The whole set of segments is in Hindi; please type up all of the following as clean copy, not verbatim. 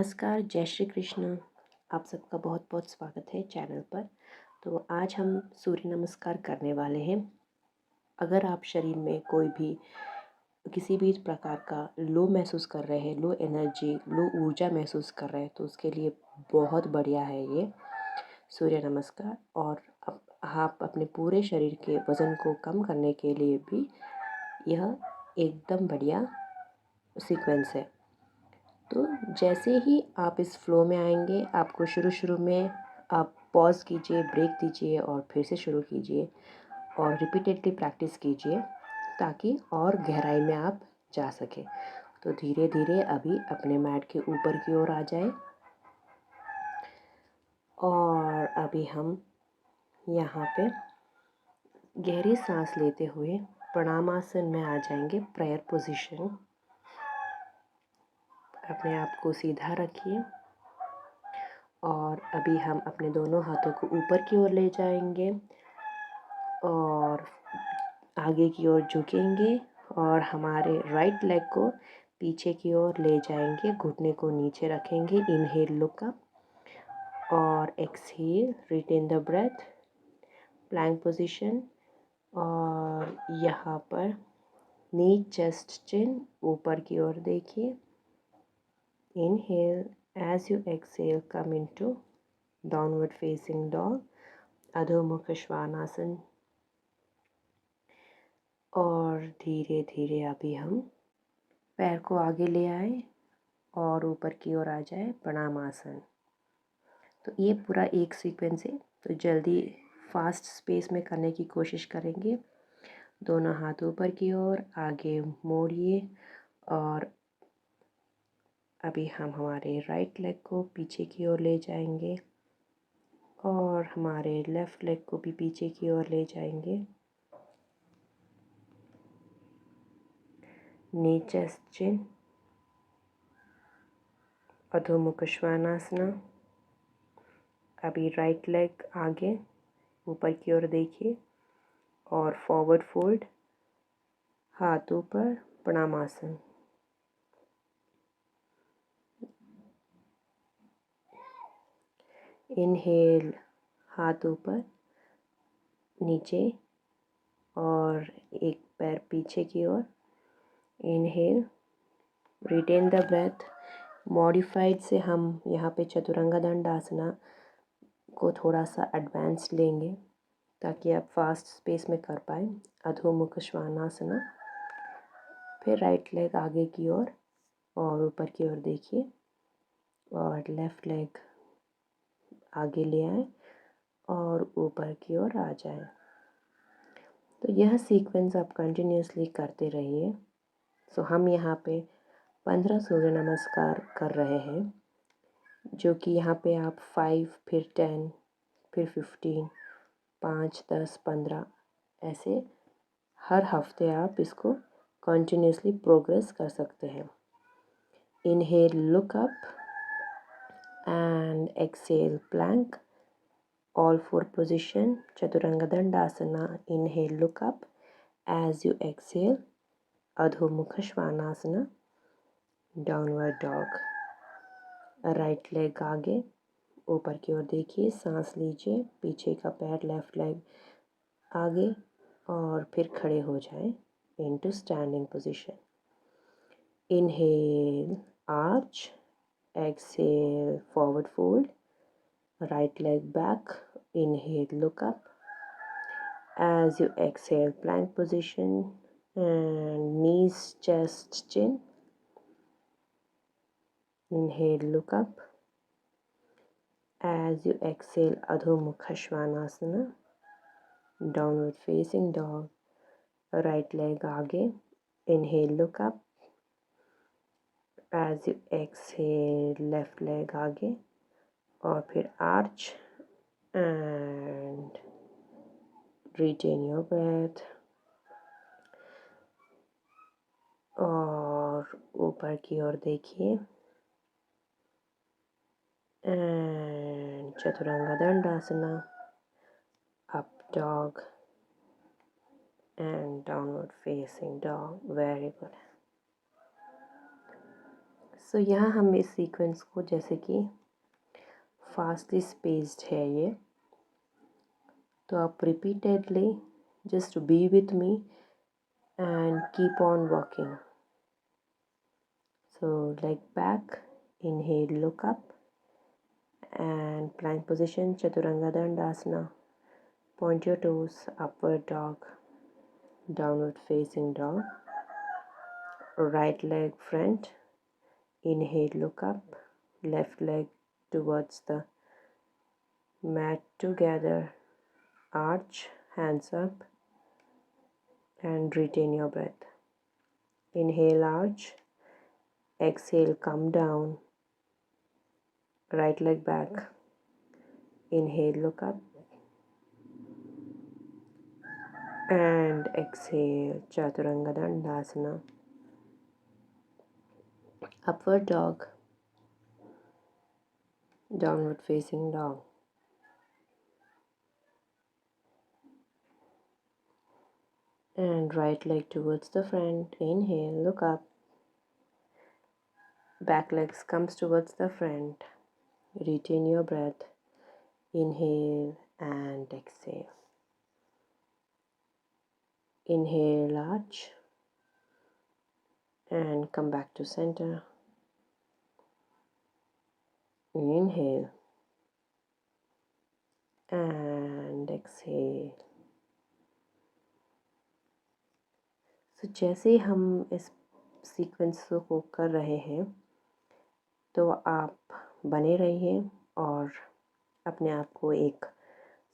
नमस्कार, जय श्री कृष्ण। आप सबका बहुत बहुत स्वागत है चैनल पर। तो आज हम सूर्य नमस्कार करने वाले हैं। अगर आप शरीर में कोई भी किसी भी प्रकार का लो महसूस कर रहे हैं, लो एनर्जी, लो ऊर्जा महसूस कर रहे हैं, तो उसके लिए बहुत बढ़िया है ये सूर्य नमस्कार। और आप अपने पूरे शरीर के वज़न को कम करने के लिए भी यह एकदम बढ़िया सीक्वेंस है। तो जैसे ही आप इस फ्लो में आएंगे, आपको शुरू में आप पॉज कीजिए, ब्रेक दीजिए और फिर से शुरू कीजिए और रिपीटेडली प्रैक्टिस कीजिए ताकि और गहराई में आप जा सकें। तो धीरे धीरे अभी अपने मैट के ऊपर की ओर आ जाए और अभी हम यहाँ पे गहरी सांस लेते हुए प्रणामासन में आ जाएंगे, प्रेयर पोजीशन। अपने आप को सीधा रखिए और अभी हम अपने दोनों हाथों को ऊपर की ओर ले जाएंगे और आगे की ओर झुकेंगे और हमारे राइट लेग को पीछे की ओर ले जाएंगे, घुटने को नीचे रखेंगे। इनहेल लुक अप और exhale retain the breath, plank position. और यहाँ पर नी चेस्ट चिन ऊपर की ओर देखिए। Inhale as you exhale come into downward facing dog, अधोमुख Shvanasana. और धीरे धीरे अभी हम पैर को आगे ले आए और ऊपर की ओर आ जाए, प्रणामासन। तो ये पूरा एक सीक्वेंस है, तो जल्दी फास्ट स्पेस में करने की कोशिश करेंगे। दोनों हाथ ऊपर की ओर आगे मोड़िए और अभी हम हमारे राइट लेग को पीछे की ओर ले जाएंगे और हमारे लेफ़्ट लेग को भी पीछे की ओर ले जाएंगे। नी चेस्ट चिन, अधोमुख श्वानासना। अभी राइट लेग आगे ऊपर की ओर देखिए और फॉरवर्ड फोल्ड, हाथ ऊपर, प्रणामासन। इनहेल, हाथ ऊपर नीचे और एक पैर पीछे की ओर। Inhale, retain the breath. Modified से हम यहाँ पे चतुरंगा दंडासना को थोड़ा सा एडवांस लेंगे ताकि आप फास्ट स्पेस में कर पाए। अधोमुख श्वानासना। फिर राइट लेग आगे की ओर और ऊपर की ओर देखिए और लेफ़्ट लेग आगे ले आए और ऊपर की ओर आ जाए। तो यह सीक्वेंस आप कंटिन्यूसली करते रहिए। सो हम यहाँ पे 15 सूर्य नमस्कार कर रहे हैं, जो कि यहाँ पे आप 5 फिर 10 फिर 15 5 10 15 ऐसे हर हफ्ते आप इसको कंटिन्यूसली प्रोग्रेस कर सकते हैं। Inhale look up and exhale plank, all four position, chaturanga dandasana. Inhale look up, as you exhale adhomukha shvanasana, downward dog। Right leg आगे ऊपर की ओर देखिए, सांस लीजिए, पीछे का पैर लेफ्ट लेग आगे और फिर खड़े हो जाएं into standing position. Inhale arch, exhale forward fold, right leg back. Inhale look up, as you exhale plank position and knees chest chin. Inhale look up, as you exhale adhomukha shvanasana, downward facing dog, right leg aage. Inhale look up, as you exhale left leg आगे और फिर arch and retain your breath और ऊपर की ओर देखिए and Chaturanga Dandasana, up dog and downward facing dog. Very good. So यहाँ हम इस सीक्वेंस को, जैसे कि फास्टली स्पेस्ड है ये, तो आप repeatedly just be with me and keep on walking. So leg back, inhale, look up, and plank position, Chaturanga Dandasana. Point your toes, upward dog, downward facing dog. Right leg front, inhale, look up, left leg towards the mat together, arch, hands up, and retain your breath. Inhale, arch, exhale, come down, right leg back, inhale, look up, and exhale, Chaturanga Dandasana. Upward dog, downward facing dog. And right leg towards the front, inhale, look up, back legs comes towards the front, retain your breath, inhale and exhale. Inhale, arch, and come back to center. Inhale and exhale. So जैसे हम इस सीक्वेंस को कर रहे हैं, तो आप बने रहिए और अपने आप को एक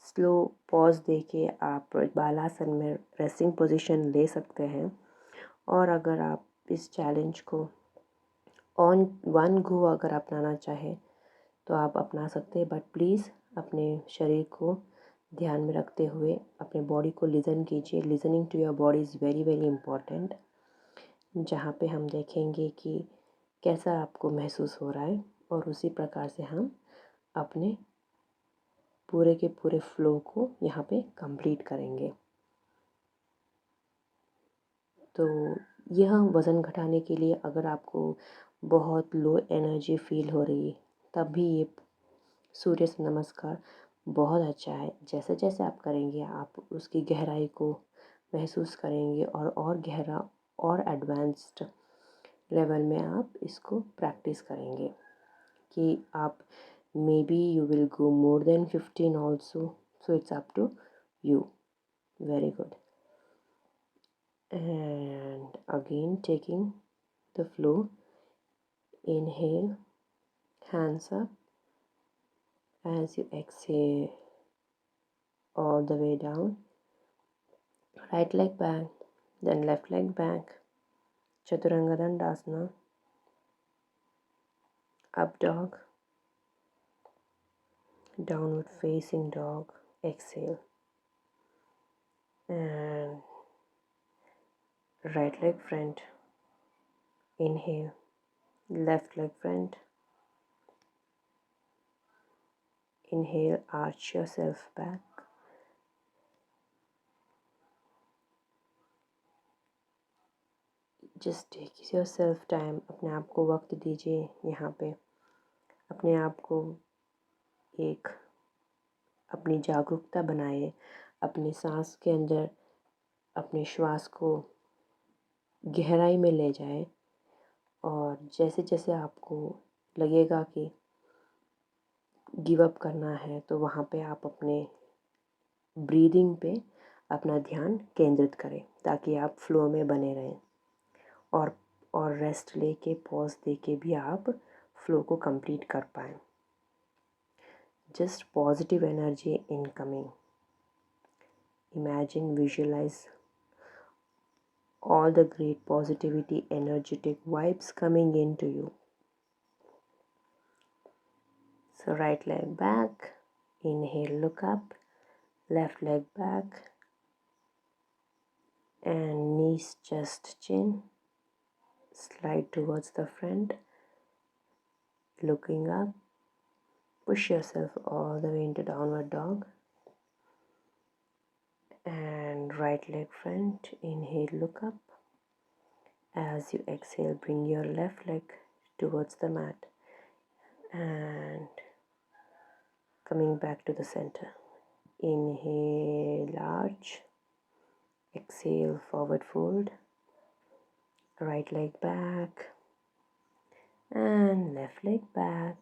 स्लो पॉज देके आप बालासन में रेस्टिंग पोजीशन ले सकते हैं। और अगर आप इस चैलेंज को ऑन वन गो अगर अपनाना चाहें तो आप अपना सकते हैं, बट प्लीज़ अपने शरीर को ध्यान में रखते हुए अपने बॉडी को लिसन कीजिए। Listening to your body is very very important, जहाँ पे हम देखेंगे कि कैसा आपको महसूस हो रहा है और उसी प्रकार से हम अपने पूरे के पूरे फ्लो को यहाँ पे कंप्लीट करेंगे। तो यह वज़न घटाने के लिए अगर आपको बहुत लो एनर्जी फील हो रही है, तब भी ये सूर्य नमस्कार बहुत अच्छा है। जैसे जैसे आप करेंगे आप उसकी गहराई को महसूस करेंगे और गहरा और एडवांस्ड लेवल में आप इसको प्रैक्टिस करेंगे कि आप may be you will go more than 15 also, so it's up to you. Very good. And again taking the flow, inhale, hands up, as you exhale all the way down, right leg back, then left leg back, Chaturanga Dandasana, up dog, downward facing dog, exhale, and right leg front, inhale, left leg front, inhale, arch yourself back, just take yourself time. अपने आप को वक्त दीजिए, यहाँ पे अपने आप को एक अपनी जागरूकता बनाए, अपने सांस के अंदर अपने श्वास को गहराई में ले जाए। और जैसे जैसे आपको लगेगा कि गिव अप करना है, तो वहाँ पे आप अपने ब्रीदिंग पे अपना ध्यान केंद्रित करें ताकि आप फ्लो में बने रहें। और रेस्ट लेके पॉज देके भी आप फ्लो को कंप्लीट कर पाएँ। Just positive energy incoming. Imagine, visualize all the great positivity, energetic vibes coming into you. So right leg back, inhale, look up, left leg back, and knees, chest, chin, slide towards the front, looking up, push yourself all the way into downward dog, and right leg front, inhale, look up. As you exhale, bring your left leg towards the mat and coming back to the center. Inhale, arch. Exhale, forward fold. Right leg back and left leg back.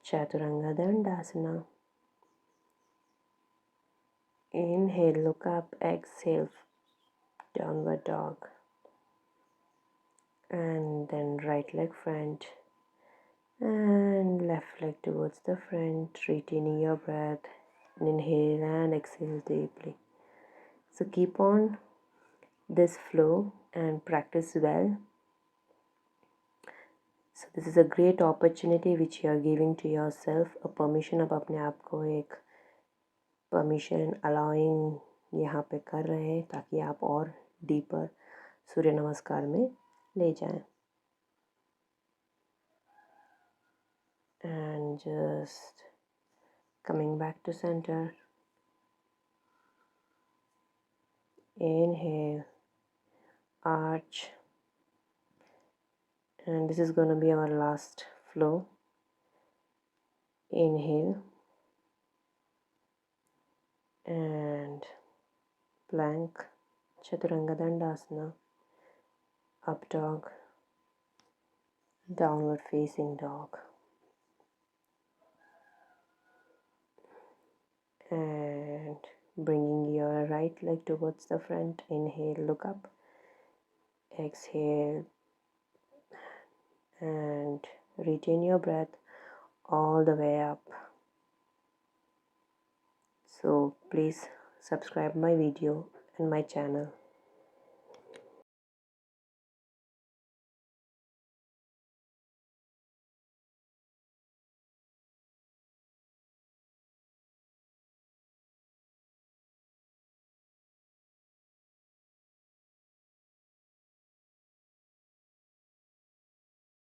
Chaturanga Dandasana. Inhale, look up. Exhale, downward dog. And then right leg front and left leg towards the front, retaining your breath. Inhale and exhale deeply. So keep on this flow and practice well. So this is a great opportunity which you are giving to yourself, a permission अब अपने आप को एक permission allowing यहाँ पे कर रहे हैं ताकि आप और deeper सूर्य नमस्कार में ले जाएं. And just coming back to center. Inhale, arch, and this is going to be our last flow. Inhale and plank, Chaturanga Dandasana, up dog, downward facing dog, and bringing your right leg towards the front. Inhale, look up. Exhale and retain your breath all the way up. So please subscribe my video and my channel.